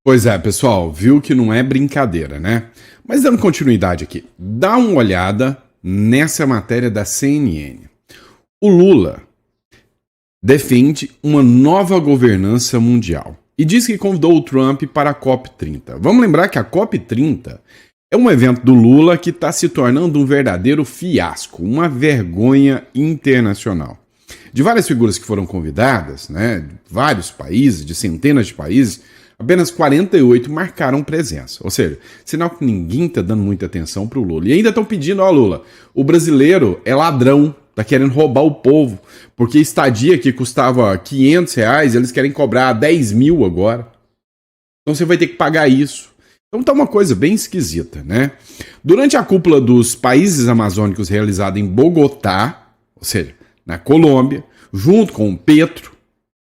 Pois é, pessoal, viu que não é brincadeira, né? Mas dando continuidade aqui, dá uma olhada nessa matéria da CNN. O Lula defende uma nova governança mundial e diz que convidou o Trump para a COP30. Vamos lembrar que a COP30 é um evento do Lula que está se tornando um verdadeiro fiasco, uma vergonha internacional. De várias figuras que foram convidadas, né, de vários países, de centenas de países, apenas 48 marcaram presença. Ou seja, sinal que ninguém está dando muita atenção para o Lula. E ainda estão pedindo, ó Lula, o brasileiro é ladrão, está querendo roubar o povo, porque estadia que custava R$ 500, eles querem cobrar 10 mil agora. Então você vai ter que pagar isso. Então tá uma coisa bem esquisita, né? Durante a cúpula dos países amazônicos realizada em Bogotá, ou seja, na Colômbia, junto com o Petro,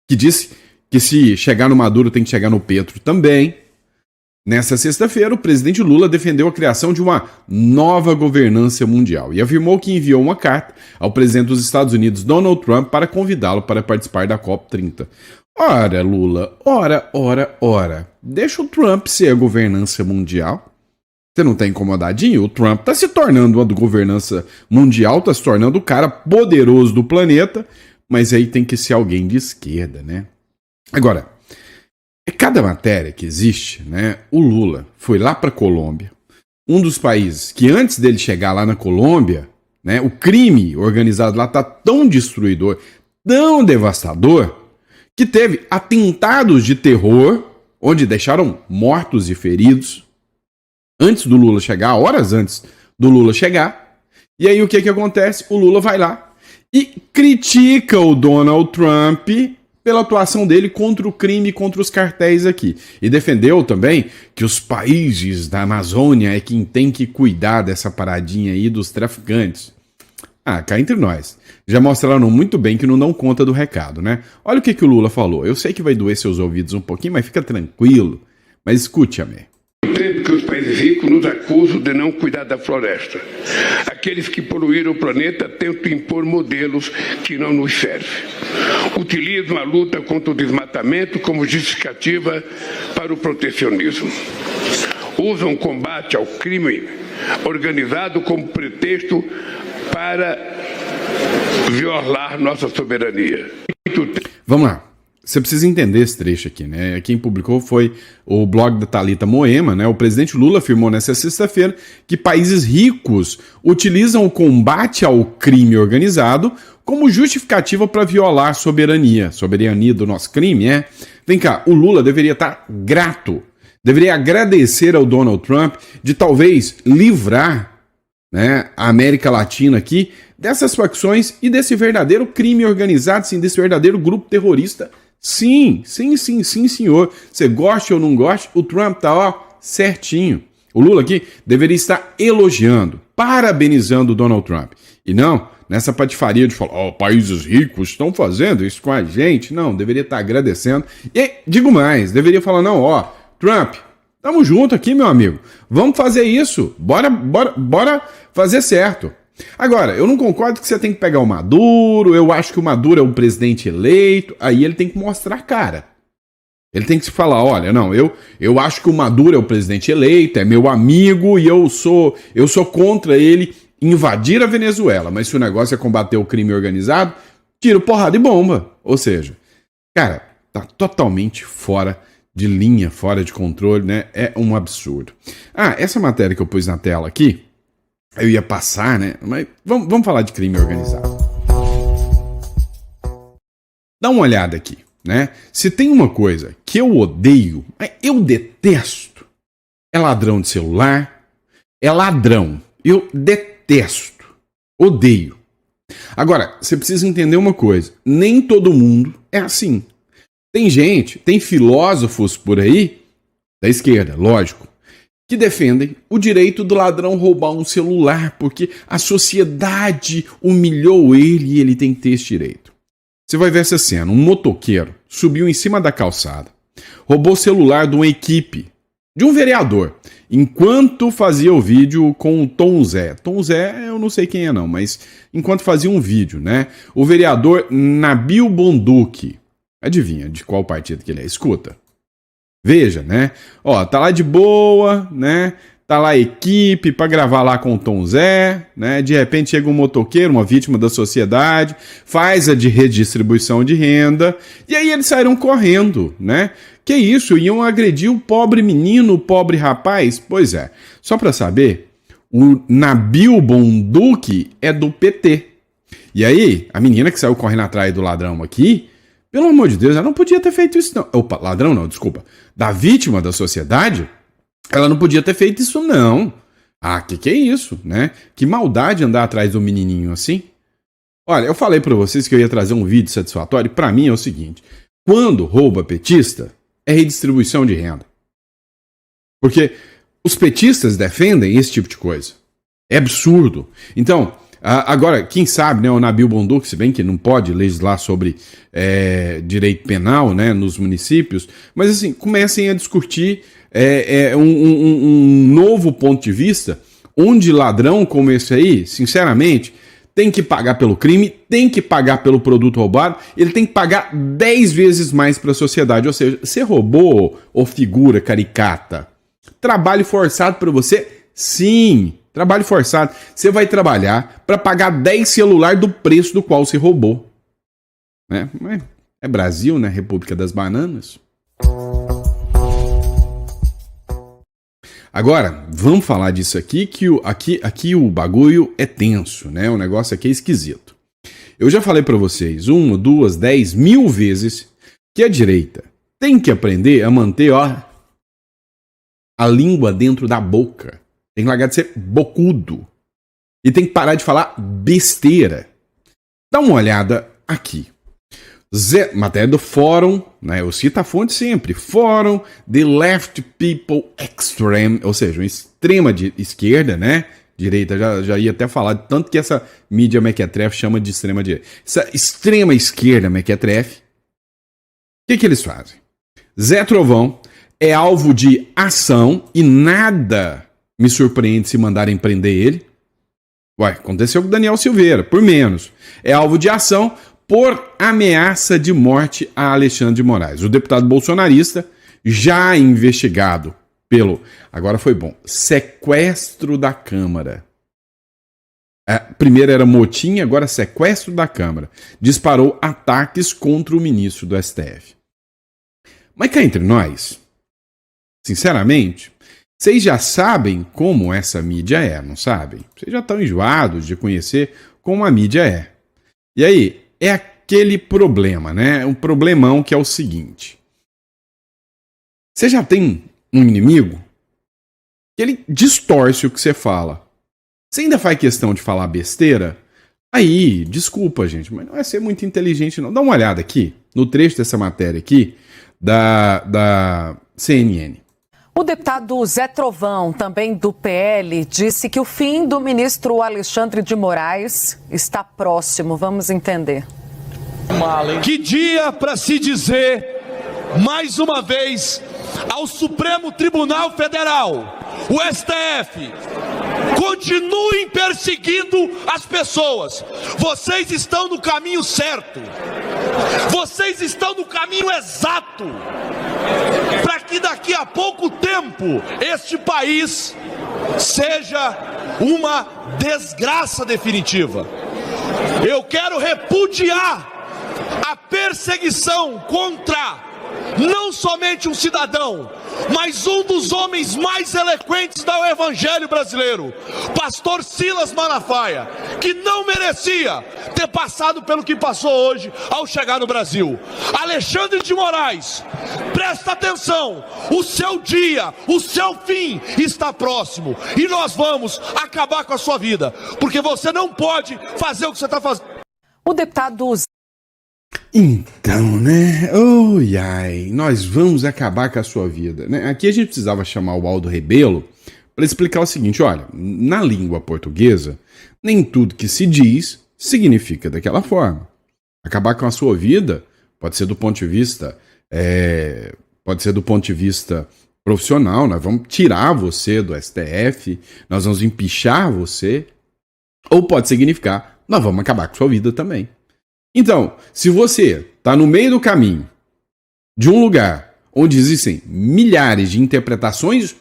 que disse que se chegar no Maduro tem que chegar no Petro também. Nessa sexta-feira, o presidente Lula defendeu a criação de uma nova governança mundial e afirmou que enviou uma carta ao presidente dos Estados Unidos, Donald Trump, para convidá-lo para participar da COP30. Ora, Lula, ora. Deixa o Trump ser a governança mundial. Você não tá incomodadinho? O Trump tá se tornando uma governança mundial, tá se tornando o cara poderoso do planeta, mas aí tem que ser alguém de esquerda, né? Agora, cada matéria que existe, né? O Lula foi lá para a Colômbia, um dos países que antes dele chegar lá na Colômbia, né, o crime organizado lá tá tão destruidor, tão devastador, que teve atentados de terror, onde deixaram mortos e feridos, antes do Lula chegar, horas antes do Lula chegar. E aí o que acontece? O Lula vai lá e critica o Donald Trump pela atuação dele contra o crime, contra os cartéis aqui. E defendeu também que os países da Amazônia é quem tem que cuidar dessa paradinha aí dos traficantes. Ah, cá entre nós. Já mostraram muito bem que não dão conta do recado, né? Olha o que o Lula falou. Eu sei que vai doer seus ouvidos um pouquinho, mas fica tranquilo. Mas escute-me. Que os países ricos nos acusam de não cuidar da floresta. Aqueles que poluíram o planeta tentam impor modelos que não nos servem. Utilizam a luta contra o desmatamento como justificativa para o protecionismo. Usam o combate ao crime organizado como pretexto para violar nossa soberania. Vamos lá. Você precisa entender esse trecho aqui, né? Quem publicou foi o blog da Thalita Moema, né? O presidente Lula afirmou nessa sexta-feira que países ricos utilizam o combate ao crime organizado como justificativa para violar a soberania do nosso crime, é? Vem cá, o Lula deveria estar grato, deveria agradecer ao Donald Trump de talvez livrar, né, a América Latina aqui dessas facções e desse verdadeiro crime organizado, sim, desse verdadeiro grupo terrorista. Sim, senhor. Você goste ou não goste, o Trump tá, ó, certinho. O Lula aqui deveria estar elogiando, parabenizando o Donald Trump. E não nessa patifaria de falar, ó, países ricos estão fazendo isso com a gente. Não, deveria estar agradecendo. E digo mais, deveria falar, não, ó, Trump, tamo junto aqui, meu amigo. Vamos fazer isso. Bora fazer certo. Agora, eu não concordo que você tem que pegar o Maduro, eu acho que o Maduro é o presidente eleito, aí ele tem que mostrar a cara. Ele tem que se falar, olha, não, eu acho que o Maduro é o presidente eleito, é meu amigo e eu sou contra ele invadir a Venezuela, mas se o negócio é combater o crime organizado, tiro porrada e bomba. Ou seja, cara, tá totalmente fora de linha, fora de controle, né? É um absurdo. Ah, essa matéria que eu pus na tela aqui, eu ia passar, né? Mas vamos falar de crime organizado. Dá uma olhada aqui, né? Se tem uma coisa que eu odeio, eu detesto, é ladrão de celular, é ladrão. Eu detesto, odeio. Agora, você precisa entender uma coisa, nem todo mundo é assim. Tem gente, tem filósofos por aí, da esquerda, lógico, que defendem o direito do ladrão roubar um celular, porque a sociedade humilhou ele e ele tem que ter esse direito. Você vai ver essa cena, um motoqueiro subiu em cima da calçada, roubou o celular de uma equipe, de um vereador, enquanto fazia o vídeo com o Tom Zé. Tom Zé, eu não sei quem é não, mas enquanto fazia um vídeo, né? O vereador Nabil Bonduki. Adivinha de qual partido que ele é? Escuta. Veja, né? Ó, tá lá de boa, né? Tá lá a equipe para gravar lá com o Tom Zé, né? De repente chega um motoqueiro, uma vítima da sociedade, faz a de redistribuição de renda, e aí eles saíram correndo, né? Que isso? Iam agredir o pobre menino, o pobre rapaz? Pois é. Só para saber, o Nabil Bonduki é do PT. E aí, a menina que saiu correndo atrás do ladrão aqui, pelo amor de Deus, ela não podia ter feito isso não. Opa, ladrão não, desculpa. Da vítima da sociedade, ela não podia ter feito isso não. Ah, que é isso, né? Que maldade andar atrás do menininho assim. Olha, eu falei pra vocês que eu ia trazer um vídeo satisfatório. Pra mim é o seguinte, quando rouba petista, é redistribuição de renda. Porque os petistas defendem esse tipo de coisa. É absurdo. Então, agora, quem sabe, né, o Nabil Bonduki, se bem que não pode legislar sobre direito penal, né, nos municípios, mas assim, comecem a discutir um novo ponto de vista, onde ladrão como esse aí, sinceramente, tem que pagar pelo crime, tem que pagar pelo produto roubado, ele tem que pagar 10 vezes mais para a sociedade. Ou seja, você roubou, ô figura caricata, trabalho forçado para você? Sim, trabalho forçado. Você vai trabalhar para pagar 10 celular do preço do qual você roubou. É Brasil, né? República das Bananas. Agora, vamos falar disso aqui, que aqui o bagulho é tenso, né? O negócio aqui é esquisito. Eu já falei para vocês 1, 2, 10 mil vezes que a direita tem que aprender a manter, ó, a língua dentro da boca. Tem que largar de ser bocudo. E tem que parar de falar besteira. Dá uma olhada aqui. Matéria do Fórum, né? Eu cito a fonte sempre. Fórum The Left People Extreme, ou seja, uma extrema de esquerda, né? Direita, já ia até falar, tanto que essa mídia mequetrefe chama de extrema direita. Essa extrema esquerda mequetrefe, o que eles fazem? Zé Trovão é alvo de ação e nada me surpreende se mandarem prender ele. Ué, aconteceu com o Daniel Silveira, por menos. É alvo de ação por ameaça de morte a Alexandre de Moraes. O deputado bolsonarista, já investigado pelo, agora foi bom, sequestro da Câmara. Primeiro era motim, agora sequestro da Câmara. Disparou ataques contra o ministro do STF. Mas cá entre nós, sinceramente, vocês já sabem como essa mídia é, não sabem? Vocês já estão enjoados de conhecer como a mídia é. E aí, é aquele problema, né? Um problemão que é o seguinte. Você já tem um inimigo que ele distorce o que você fala. Você ainda faz questão de falar besteira? Aí, desculpa, gente, mas não é ser muito inteligente, não. Dá uma olhada aqui, no trecho dessa matéria aqui, da CNN. O deputado Zé Trovão, também do PL, disse que o fim do ministro Alexandre de Moraes está próximo. Vamos entender. Que dia para se dizer, mais uma vez, ao Supremo Tribunal Federal, o STF, continuem perseguindo as pessoas. Vocês estão no caminho certo. Vocês estão no caminho exato. Para que daqui a pouco tempo este país seja uma desgraça definitiva. Eu quero repudiar a perseguição contra não somente um cidadão, mas um dos homens mais eloquentes do evangelho brasileiro, pastor Silas Malafaia, que não merecia ter passado pelo que passou hoje ao chegar no Brasil. Alexandre de Moraes, presta atenção, o seu dia, o seu fim está próximo e nós vamos acabar com a sua vida, porque você não pode fazer o que você está fazendo. O deputado... Então, né? Ai, nós vamos acabar com a sua vida, né? Aqui a gente precisava chamar o Aldo Rebelo para explicar o seguinte: olha, na língua portuguesa, nem tudo que se diz significa daquela forma. Acabar com a sua vida pode ser do ponto de vista, profissional. Nós vamos tirar você do STF, nós vamos empichar você, ou pode significar nós vamos acabar com a sua vida também. Então, se você está no meio do caminho de um lugar onde existem milhares de interpretações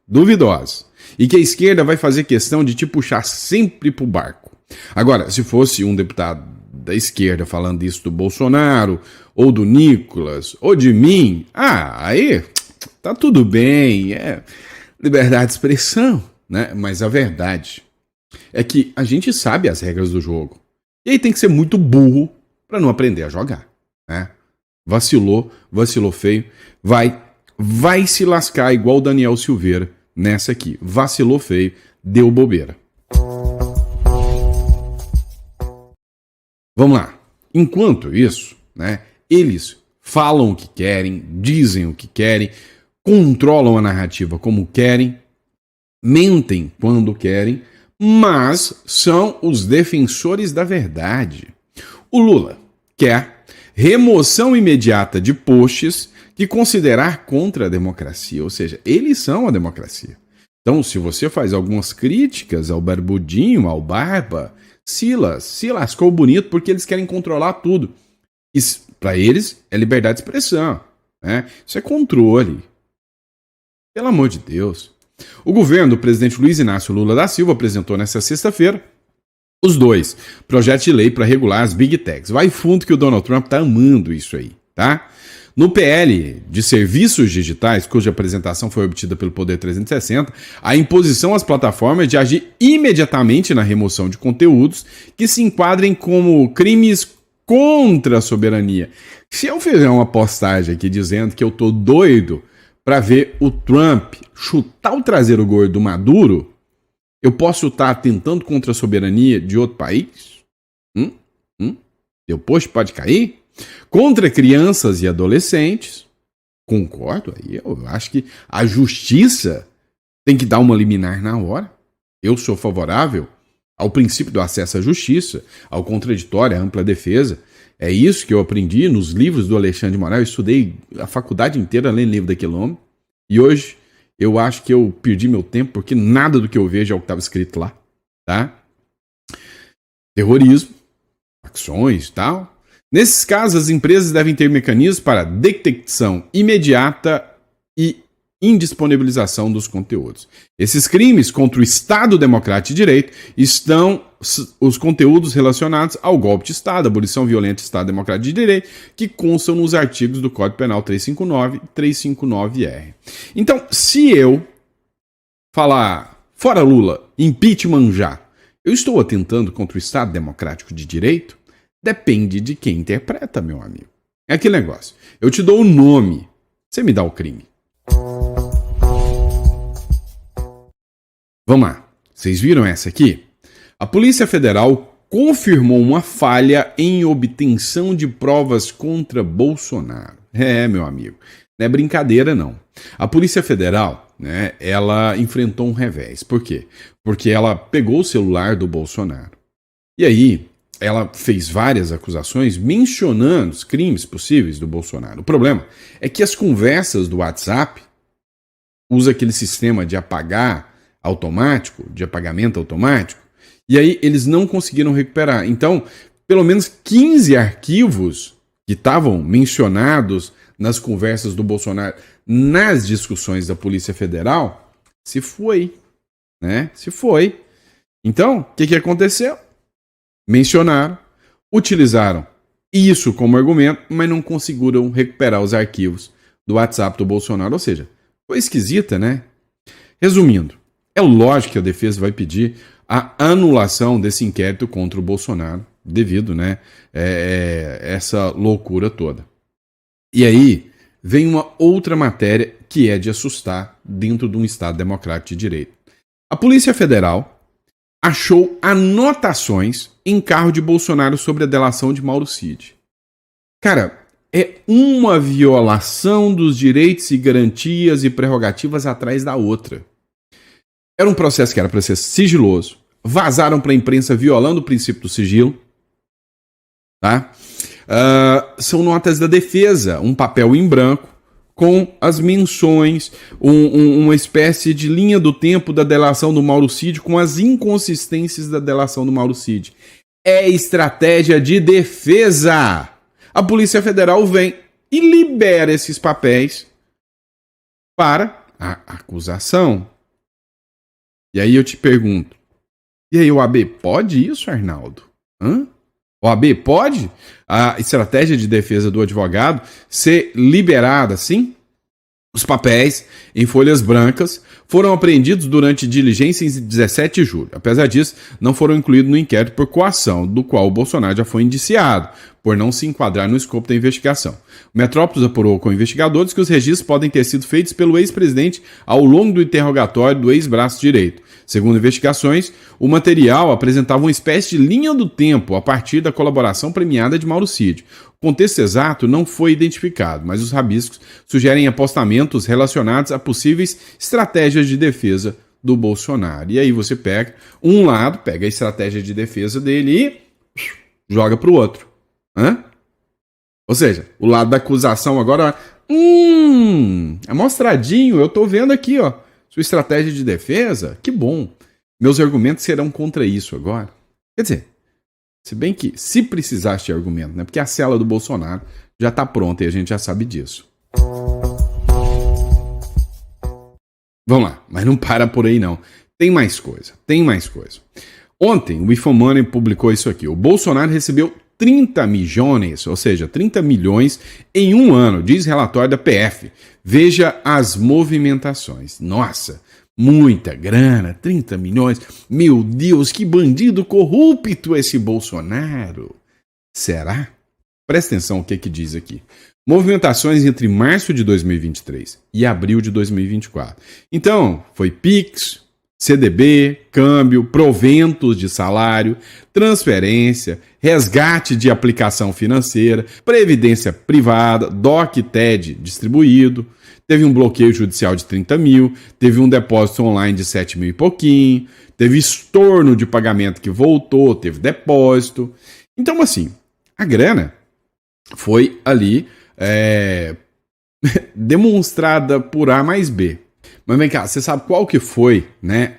duvidosas, e que a esquerda vai fazer questão de te puxar sempre pro barco. Agora, se fosse um deputado da esquerda falando isso do Bolsonaro, ou do Nicolas, ou de mim, aí tá tudo bem, é liberdade de expressão, né? Mas a verdade é que a gente sabe as regras do jogo. E aí tem que ser muito burro para não aprender a jogar, né? Vacilou feio, vai se lascar igual o Daniel Silveira nessa aqui. Vacilou feio, deu bobeira. Vamos lá. Enquanto isso, né, eles falam o que querem, dizem o que querem, controlam a narrativa como querem, mentem quando querem, mas são os defensores da verdade. O Lula quer remoção imediata de posts que considerar contra a democracia, ou seja, eles são a democracia. Então, se você faz algumas críticas ao Barbudinho, ao Barba, se lascou bonito porque eles querem controlar tudo. Para eles é liberdade de expressão, né? Isso é controle. Pelo amor de Deus. O governo do presidente Luiz Inácio Lula da Silva apresentou nesta sexta-feira os 2 projetos de lei para regular as Big Techs. Vai fundo que o Donald Trump tá amando isso aí, tá? No PL de serviços digitais, cuja apresentação foi obtida pelo Poder 360, a imposição às plataformas de agir imediatamente na remoção de conteúdos que se enquadrem como crimes contra a soberania. Se eu fizer uma postagem aqui dizendo que eu tô doido para ver o Trump chutar o traseiro gordo do Maduro, eu posso estar atentando contra a soberania de outro país? Meu post pode cair? Contra crianças e adolescentes? Concordo, aí eu acho que a justiça tem que dar uma liminar na hora. Eu sou favorável ao princípio do acesso à justiça, ao contraditório, à ampla defesa. É isso que eu aprendi nos livros do Alexandre de Moraes. Eu estudei a faculdade inteira lendo livro daquele homem. E hoje eu acho que eu perdi meu tempo porque nada do que eu vejo é o que estava escrito lá. Tá? Terrorismo, facções e tal. Nesses casos, as empresas devem ter mecanismos para detecção imediata e indisponibilização dos conteúdos. Esses crimes contra o Estado Democrático de Direito estão os conteúdos relacionados ao golpe de Estado, abolição violenta do Estado Democrático de Direito, que constam nos artigos do Código Penal 359 e 359-R. Então, se eu falar fora Lula, impeachment já, eu estou atentando contra o Estado Democrático de Direito? Depende de quem interpreta, meu amigo. É aquele negócio. Eu te dou o nome, você me dá o crime. Vamos lá. Vocês viram essa aqui? A Polícia Federal confirmou uma falha em obtenção de provas contra Bolsonaro. Meu amigo. Não é brincadeira, não. A Polícia Federal, né, ela enfrentou um revés. Por quê? Porque ela pegou o celular do Bolsonaro. E aí ela fez várias acusações mencionando os crimes possíveis do Bolsonaro. O problema é que as conversas do WhatsApp usa aquele sistema de apagamento automático, e aí eles não conseguiram recuperar. Então, pelo menos 15 arquivos que estavam mencionados nas conversas do Bolsonaro nas discussões da Polícia Federal, se foi, né? Se foi. Então, o que aconteceu? Mencionaram, utilizaram isso como argumento, mas não conseguiram recuperar os arquivos do WhatsApp do Bolsonaro. Ou seja, foi esquisita, né? Resumindo, é lógico que a defesa vai pedir a anulação desse inquérito contra o Bolsonaro, devido, né, essa loucura toda. E aí vem uma outra matéria que é de assustar dentro de um Estado democrático de direito. A Polícia Federal achou anotações em carro de Bolsonaro sobre a delação de Mauro Cid. Cara, é uma violação dos direitos e garantias e prerrogativas atrás da outra. Era um processo que era para ser sigiloso. Vazaram para a imprensa violando o princípio do sigilo. Tá? São notas da defesa, um papel em branco, com as menções, uma espécie de linha do tempo da delação do Mauro Cid, com as inconsistências da delação do Mauro Cid. É estratégia de defesa. A Polícia Federal vem e libera esses papéis para a acusação. E aí eu te pergunto, e aí o AB pode isso, Arnaldo? O AB pode a estratégia de defesa do advogado ser liberada assim? Os papéis em folhas brancas foram apreendidos durante diligência em 17 de julho. Apesar disso, não foram incluídos no inquérito por coação, do qual o Bolsonaro já foi indiciado, por não se enquadrar no escopo da investigação. O Metrópolis apurou com investigadores que os registros podem ter sido feitos pelo ex-presidente ao longo do interrogatório do ex-braço direito. Segundo investigações, o material apresentava uma espécie de linha do tempo a partir da colaboração premiada de Mauro Cid. O contexto exato não foi identificado, mas os rabiscos sugerem apostamentos relacionados a possíveis estratégias de defesa do Bolsonaro. E aí você pega um lado, pega a estratégia de defesa dele e joga para o outro. Ou seja, o lado da acusação agora, amostradinho, eu tô vendo aqui, ó, sua estratégia de defesa, que bom. Meus argumentos serão contra isso agora. Quer dizer, se bem que se precisasse de argumento, né? Porque a cela do Bolsonaro já tá pronta e a gente já sabe disso. Vamos lá, mas não para por aí não. Tem mais coisa. Ontem o Infomoney publicou isso aqui. O Bolsonaro recebeu 30 milhões, ou seja, 30 milhões em um ano, diz relatório da PF. Veja as movimentações. Nossa, muita grana, 30 milhões. Meu Deus, que bandido corrupto esse Bolsonaro. Será? Presta atenção o que diz aqui. Movimentações entre março de 2023 e abril de 2024. Então, foi Pix, CDB, câmbio, proventos de salário, transferência, resgate de aplicação financeira, previdência privada, DOC e TED distribuído, teve um bloqueio judicial de 30 mil, teve um depósito online de 7 mil e pouquinho, teve estorno de pagamento que voltou, teve depósito. Então, assim, a grana foi ali demonstrada por A mais B. Mas vem cá, você sabe qual que foi, né,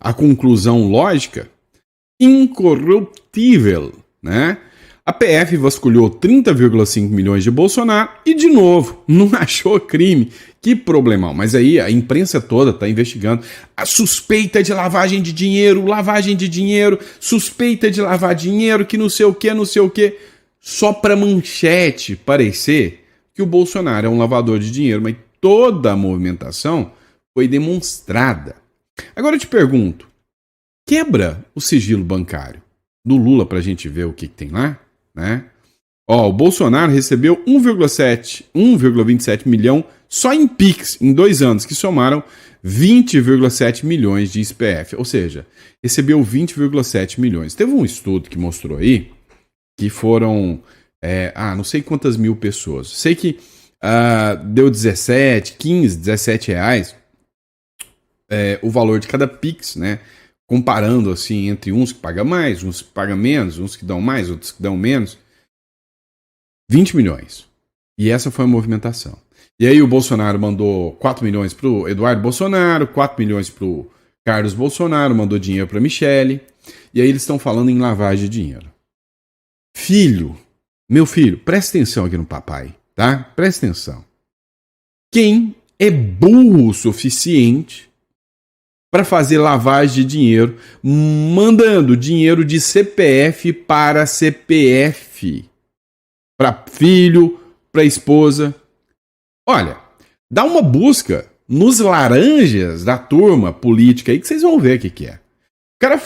a conclusão lógica? Incorruptível, né? A PF vasculhou 30,5 milhões de Bolsonaro e, de novo, não achou crime. Que problemão. Mas aí a imprensa toda está investigando a suspeita de lavagem de dinheiro, suspeita de lavar dinheiro, que não sei o que, só para manchete parecer que o Bolsonaro é um lavador de dinheiro, mas toda a movimentação foi demonstrada. Agora eu te pergunto, quebra o sigilo bancário do Lula para a gente ver o que tem lá, né? O Bolsonaro recebeu 1,27 milhão só em Pix em 2 anos, que somaram 20,7 milhões de SPF, ou seja, recebeu 20,7 milhões. Teve um estudo que mostrou aí que foram, não sei quantas mil pessoas. Sei que deu 17, 15, 17 reais o valor de cada Pix, né? Comparando assim entre uns que pagam mais, uns que pagam menos, uns que dão mais, outros que dão menos. 20 milhões. E essa foi a movimentação. E aí o Bolsonaro mandou 4 milhões para o Eduardo Bolsonaro, 4 milhões para o Carlos Bolsonaro, mandou dinheiro para a Michele. E aí eles estão falando em lavagem de dinheiro. Meu filho, presta atenção aqui no papai, tá? Presta atenção. Quem é burro o suficiente para fazer lavagem de dinheiro, mandando dinheiro de CPF para CPF, para filho, para esposa? Olha, dá uma busca nos laranjas da turma política aí que vocês vão ver o que é. O cara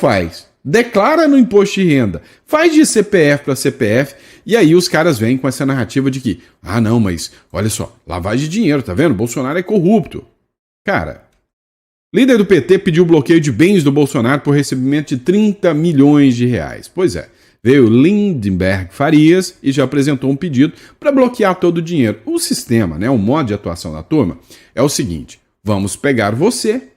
declara no imposto de renda, faz de CPF para CPF, e aí os caras vêm com essa narrativa de que, não, mas olha só, lavagem de dinheiro, tá vendo? Bolsonaro é corrupto. Cara, líder do PT pediu bloqueio de bens do Bolsonaro por recebimento de 30 milhões de reais. Pois é, veio Lindenberg Farias e já apresentou um pedido para bloquear todo o dinheiro. O sistema, né, o modo de atuação da turma é o seguinte: vamos pegar você,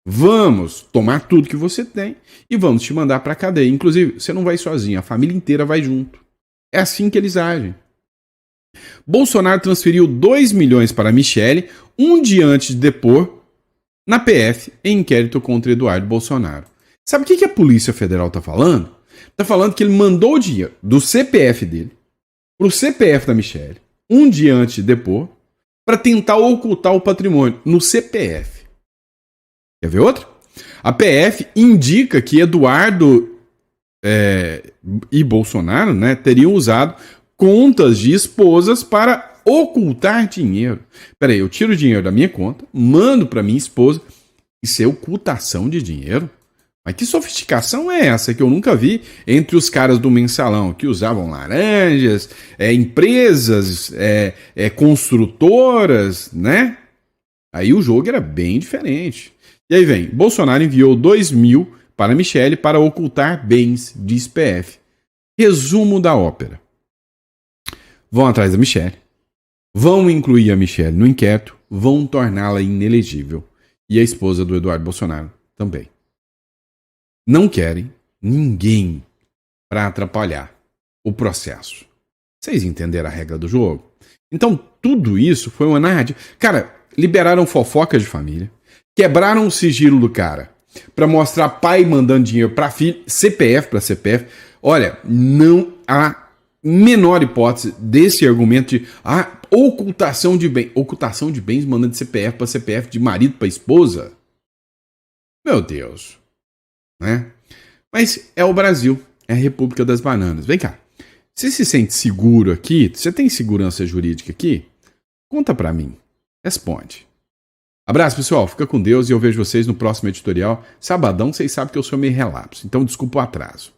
vamos tomar tudo que você tem e vamos te mandar para a cadeia. Inclusive, você não vai sozinho, a família inteira vai junto. É assim que eles agem. Bolsonaro transferiu 2 milhões para a Michele um dia antes de depor na PF em inquérito contra Eduardo Bolsonaro. Sabe o que a Polícia Federal está falando? Está falando que ele mandou o dinheiro do CPF dele para o CPF da Michele. um dia antes de depor, para tentar ocultar o patrimônio no CPF. Quer ver outra? A PF indica que Eduardo e Bolsonaro, né, teriam usado contas de esposas para ocultar dinheiro. Peraí, eu tiro o dinheiro da minha conta, mando para minha esposa. Isso é ocultação de dinheiro? Mas que sofisticação é essa que eu nunca vi entre os caras do mensalão, que usavam laranjas, empresas, construtoras, né? Aí o jogo era bem diferente. E aí vem, Bolsonaro enviou 2 mil para Michele para ocultar bens de SPF. Resumo da ópera. Vão atrás da Michele, vão incluir a Michele no inquérito, vão torná-la inelegível. E a esposa do Eduardo Bolsonaro também. Não querem ninguém para atrapalhar o processo. Vocês entenderam a regra do jogo? Então, tudo isso foi uma narrativa. Cara, liberaram fofoca de família, quebraram o sigilo do cara para mostrar pai mandando dinheiro para filho, CPF para CPF. Olha, não há menor hipótese desse argumento de ocultação de bens. Ocultação de bens mandando de CPF para CPF, de marido para esposa. Meu Deus. Né? Mas é o Brasil, é a República das Bananas. Vem cá, você se sente seguro aqui? Você tem segurança jurídica aqui? Conta pra mim, responde. Abraço, pessoal, fica com Deus e eu vejo vocês no próximo editorial. Sabadão, vocês sabem que eu sou meio relapso, então desculpa o atraso.